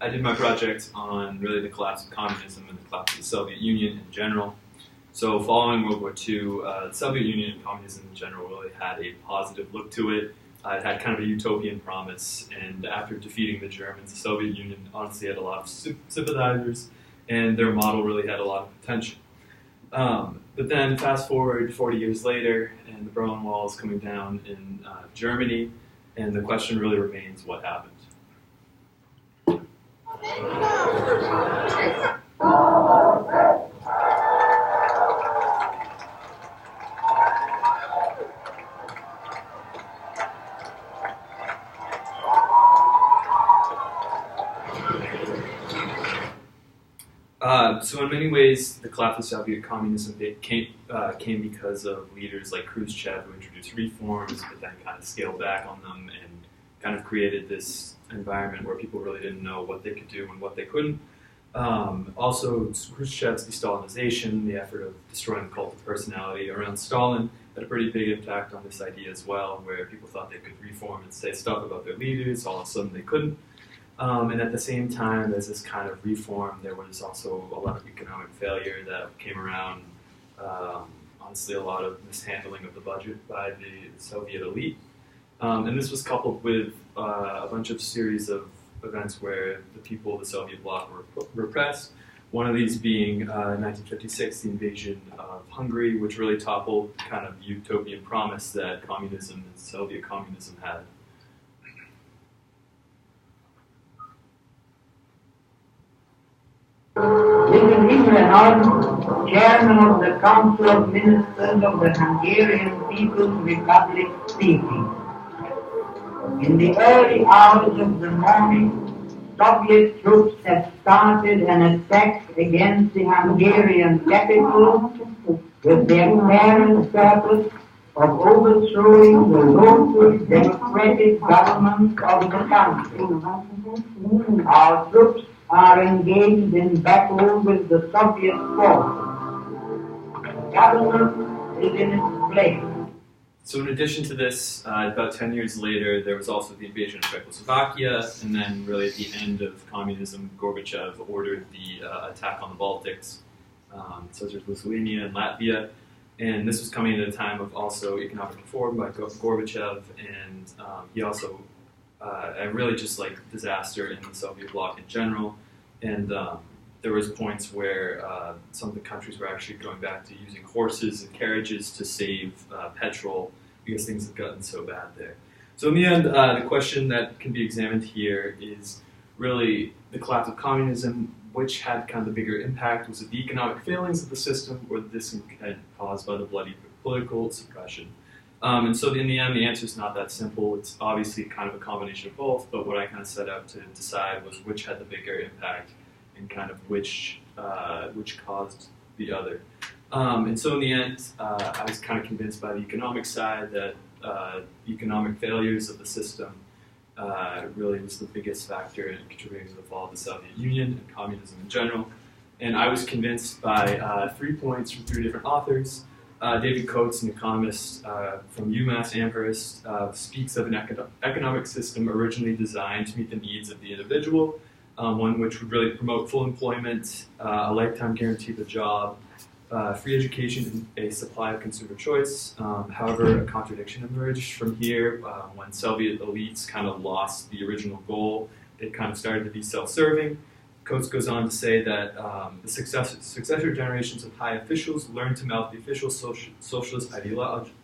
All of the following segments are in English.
I did my project on really the collapse of communism and the collapse of the Soviet Union in general. So following World War II, the Soviet Union and communism in general really had a positive look to it. It had kind of a utopian promise, and after defeating the Germans, the Soviet Union honestly had a lot of sympathizers, and their model really had a lot of potential. But then fast forward 40 years later, and the Berlin Wall is coming down in Germany, and the question really remains, what happened? So in many ways, the collapse of Soviet communism came because of leaders like Khrushchev, who introduced reforms, but then kind of scaled back on them and kind of created this environment where people really didn't know what they could do and what they couldn't. Also, Khrushchev's de-Stalinization, the effort of destroying the cult of personality around Stalin, had a pretty big impact on this idea as well, where people thought they could reform and say stuff about their leaders, all of a sudden they couldn't. And at the same time as this kind of reform, there was also a lot of economic failure that came around. Honestly, a lot of mishandling of the budget by the Soviet elite. And this was coupled with a bunch of series of events where the people of the Soviet bloc were repressed. One of these being in 1956, the invasion of Hungary, which really toppled the kind of utopian promise that communism and Soviet communism had. This is Imre, chairman of the Council of Ministers of the Hungarian People's Republic, speaking. In the early hours of the morning, Soviet troops have started an attack against the Hungarian capital with the apparent purpose of overthrowing the local democratic government of the country. Our troops are engaged in battle with the Soviet forces. The government is in its place. So in addition to this, about 10 years later, there was also the invasion of Czechoslovakia, and then really at the end of communism, Gorbachev ordered the attack on the Baltics, such as Lithuania and Latvia. And this was coming at a time of also economic reform by Gorbachev, and he also, and really just like disaster in the Soviet bloc in general. And there was points where some of the countries were actually going back to using horses and carriages to save petrol because things had gotten so bad there. So in the end, the question that can be examined here is really the collapse of communism. Which had kind of the bigger impact? Was it the economic failings of the system, or the discontent caused by the bloody political suppression? And so in the end, the answer is not that simple. It's obviously kind of a combination of both, but what I kind of set out to decide was which had the bigger impact and kind of which caused the other. And so in the end, I was kind of convinced by the economic side that economic failures of the system really was the biggest factor in contributing to the fall of the Soviet Union and communism in general. And I was convinced by 3 points from 3 different authors. David Coates, an economist from UMass Amherst, speaks of an economic system originally designed to meet the needs of the individual, one which would really promote full employment, a lifetime guarantee of a job, free education, and a supply of consumer choice. However, a contradiction emerged from here when Soviet elites kind of lost the original goal. It kind of started to be self-serving. Coates goes on to say that the successor generations of high officials learned to mouth the official socialist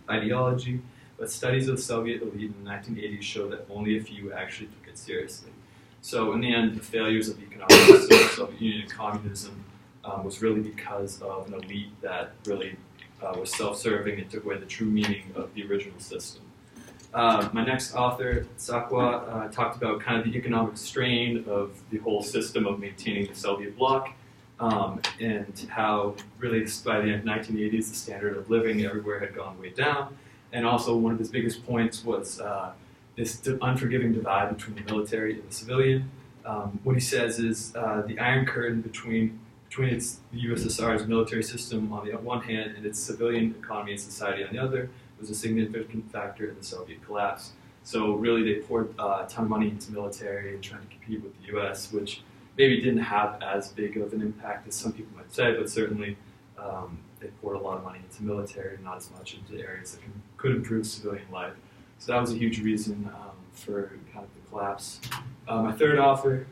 ideology, but studies of the Soviet elite in the 1980s show that only a few actually took it seriously. So in the end, the failures of the economic system of the Soviet Union and communism was really because of an elite that really was self-serving and took away the true meaning of the original system. My next author, Sakwa, talked about kind of the economic strain of the whole system of maintaining the Soviet bloc, and how really by the 1980s the standard of living everywhere had gone way down. And also one of his biggest points was this unforgiving divide between the military and the civilian. What he says is the Iron Curtain between the USSR's military system on the one hand and its civilian economy and society on the other was a significant factor in the Soviet collapse. So really they poured a ton of money into military and trying to compete with the US, which maybe didn't have as big of an impact as some people might say, but certainly they poured a lot of money into military, not as much into areas that could improve civilian life. So that was a huge reason for kind of the collapse. My third author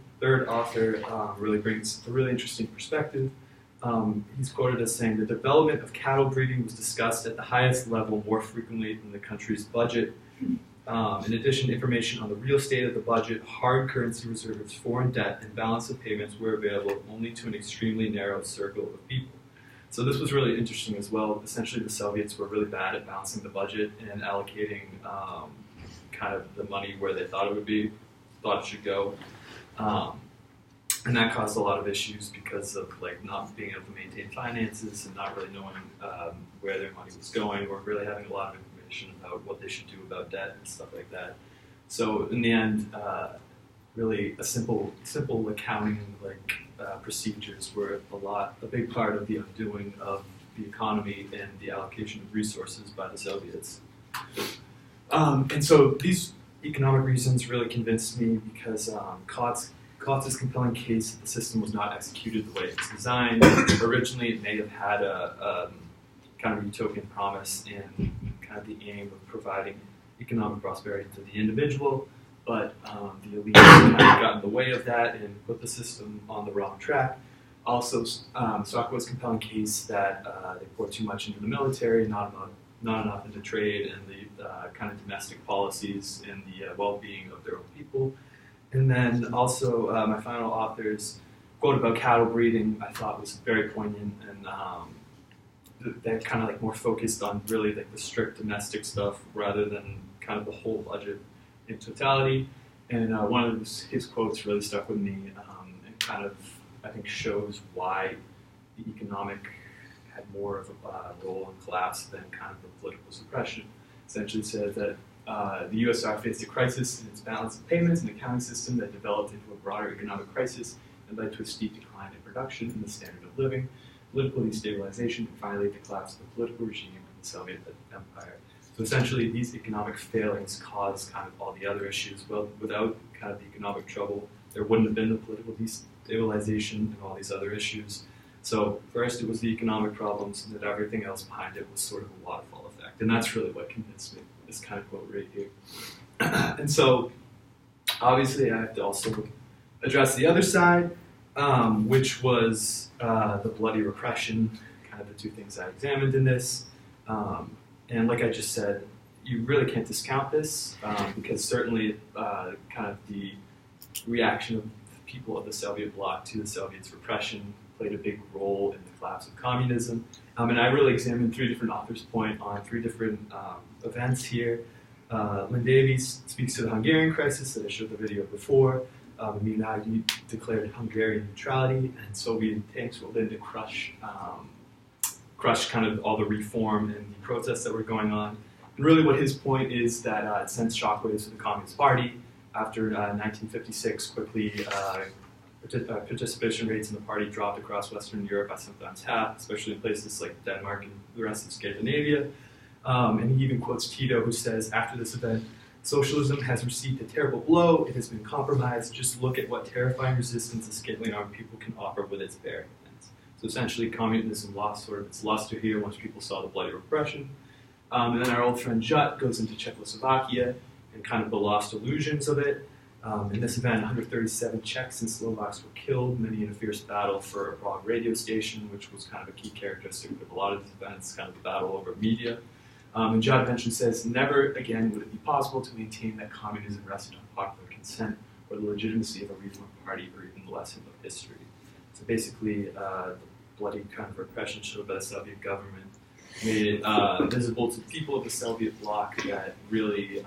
really brings a really interesting perspective. He's quoted as saying, "The development of cattle breeding was discussed at the highest level more frequently than the country's budget. In addition, information on the real state of the budget, hard currency reserves, foreign debt, and balance of payments were available only to an extremely narrow circle of people." So this was really interesting as well. Essentially, the Soviets were really bad at balancing the budget and allocating kind of the money where they thought it should go. And that caused a lot of issues because of like not being able to maintain finances and not really knowing where their money was going, or really having a lot of information about what they should do about debt and stuff like that. So in the end, really a simple accounting procedures were a big part of the undoing of the economy and the allocation of resources by the Soviets. And so these economic reasons really convinced me because Klotz's compelling case that the system was not executed the way it was designed. Originally, it may have had a kind of utopian promise and kind of the aim of providing economic prosperity to the individual, but the elite kind of got in the way of that and put the system on the wrong track. Also, Sokow's compelling case that they poured too much into the military, not enough into trade and the kind of domestic policies and the well-being of their own people. And then also my final author's quote about cattle breeding I thought was very poignant, and they're kind of like more focused on really like the strict domestic stuff rather than kind of the whole budget in totality. And one of his quotes really stuck with me and kind of I think shows why the economic had more of a role in collapse than kind of the political suppression. Essentially said that the USSR faced a crisis in its balance of payments and accounting system that developed into a broader economic crisis and led to a steep decline in production and the standard of living, political destabilization, and finally the collapse of the political regime of the Soviet Empire. So essentially, these economic failings caused kind of all the other issues. Well, without kind of the economic trouble, there wouldn't have been the political destabilization and all these other issues. So first, it was the economic problems, and then everything else behind it was sort of a waterfall effect. And that's really what convinced me, this kind of quote right here. And so, obviously, I have to also address the other side, which was the bloody repression, kind of the two things I examined in this. And like I just said, you really can't discount this, because certainly kind of the reaction of the people of the Soviet bloc to the Soviets' repression played a big role in the collapse of communism. And I really examined three different authors' point on three different events here. Lynn Davies speaks to the Hungarian crisis that I showed the video before. Munich declared Hungarian neutrality, and Soviet tanks rolled in to crush kind of all the reform and the protests that were going on. And really what his point is that it sent shockwaves to the Communist Party. After 1956, quickly participation rates in the party dropped across Western Europe by sometimes half, especially in places like Denmark and the rest of Scandinavia. And he even quotes Tito, who says, after this event, socialism has received a terrible blow. It has been compromised. Just look at what terrifying resistance a scantily armed people can offer with its bare hands. So essentially, communism lost sort of its luster here once people saw the bloody repression. And then our old friend Judd goes into Czechoslovakia and kind of the lost illusions of it. In this event, 137 Czechs and Slovaks were killed, many in a fierce battle for a Prague radio station, which was kind of a key characteristic of a lot of these events, kind of the battle over media. And Judd eventually says, never again would it be possible to maintain that communism rested on popular consent or the legitimacy of a reform party or even the lesson of history. So basically, the bloody kind of repression showed by the Soviet government made it visible to people of the Soviet bloc that really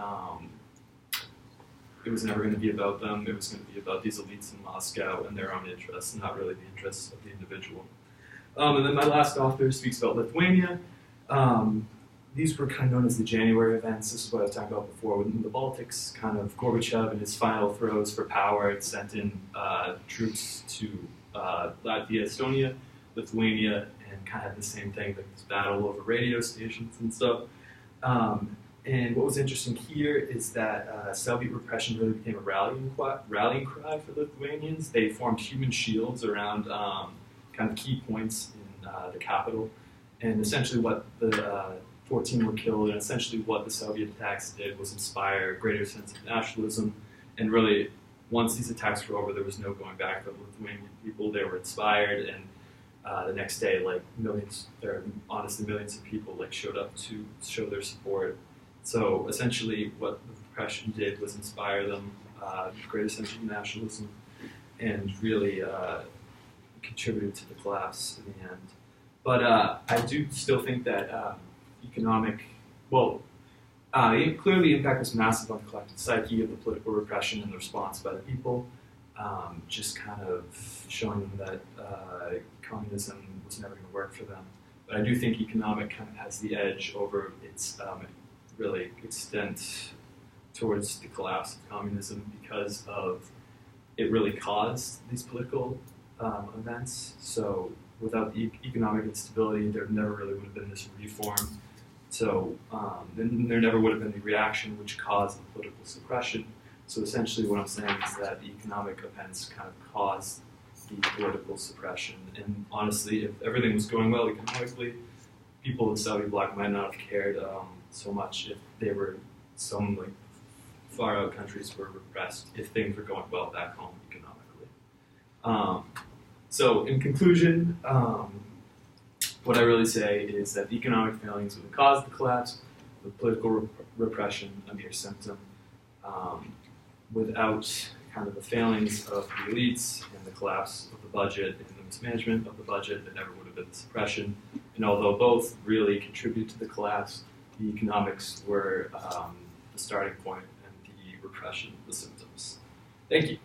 it was never going to be about them. It was going to be about these elites in Moscow and their own interests, not really the interests of the individual. And then my last author speaks about Lithuania. These were kind of known as the January events. This is what I was talking about before. Within the Baltics, kind of Gorbachev in his final throes for power had sent in troops to Latvia, Estonia, Lithuania, and kind of had the same thing, like this battle over radio stations and stuff. And what was interesting here is that Soviet repression really became a rallying cry for Lithuanians. They formed human shields around kind of key points in the capital. And essentially what the 14 were killed, and essentially what the Soviet attacks did was inspire a greater sense of nationalism. And really, once these attacks were over, there was no going back for the Lithuanian people. They were inspired, and the next day, like millions of people like showed up to show their support. So essentially, what the repression did was inspire them, greater sense of nationalism, and really contributed to the collapse in the end. But I do still think that clearly the impact was massive on the collective psyche of the political repression and the response by the people, just kind of showing them that communism was never going to work for them. But I do think economic kind of has the edge over its really extent towards the collapse of communism because of it really caused these political events. So without the economic instability, there never really would have been this reform. So then there never would have been the reaction which caused the political suppression. So essentially what I'm saying is that the economic events kind of caused the political suppression. And honestly, if everything was going well economically, people in the Soviet bloc might not have cared so much if they were some like far out countries were repressed, if things were going well back home economically. So in conclusion, what I really say is that the economic failings would have caused the collapse, the political repression a mere symptom. Without kind of the failings of the elites and the collapse of the budget and the mismanagement of the budget, there never would have been the suppression. And although both really contribute to the collapse, the economics were the starting point and the repression the symptoms. Thank you.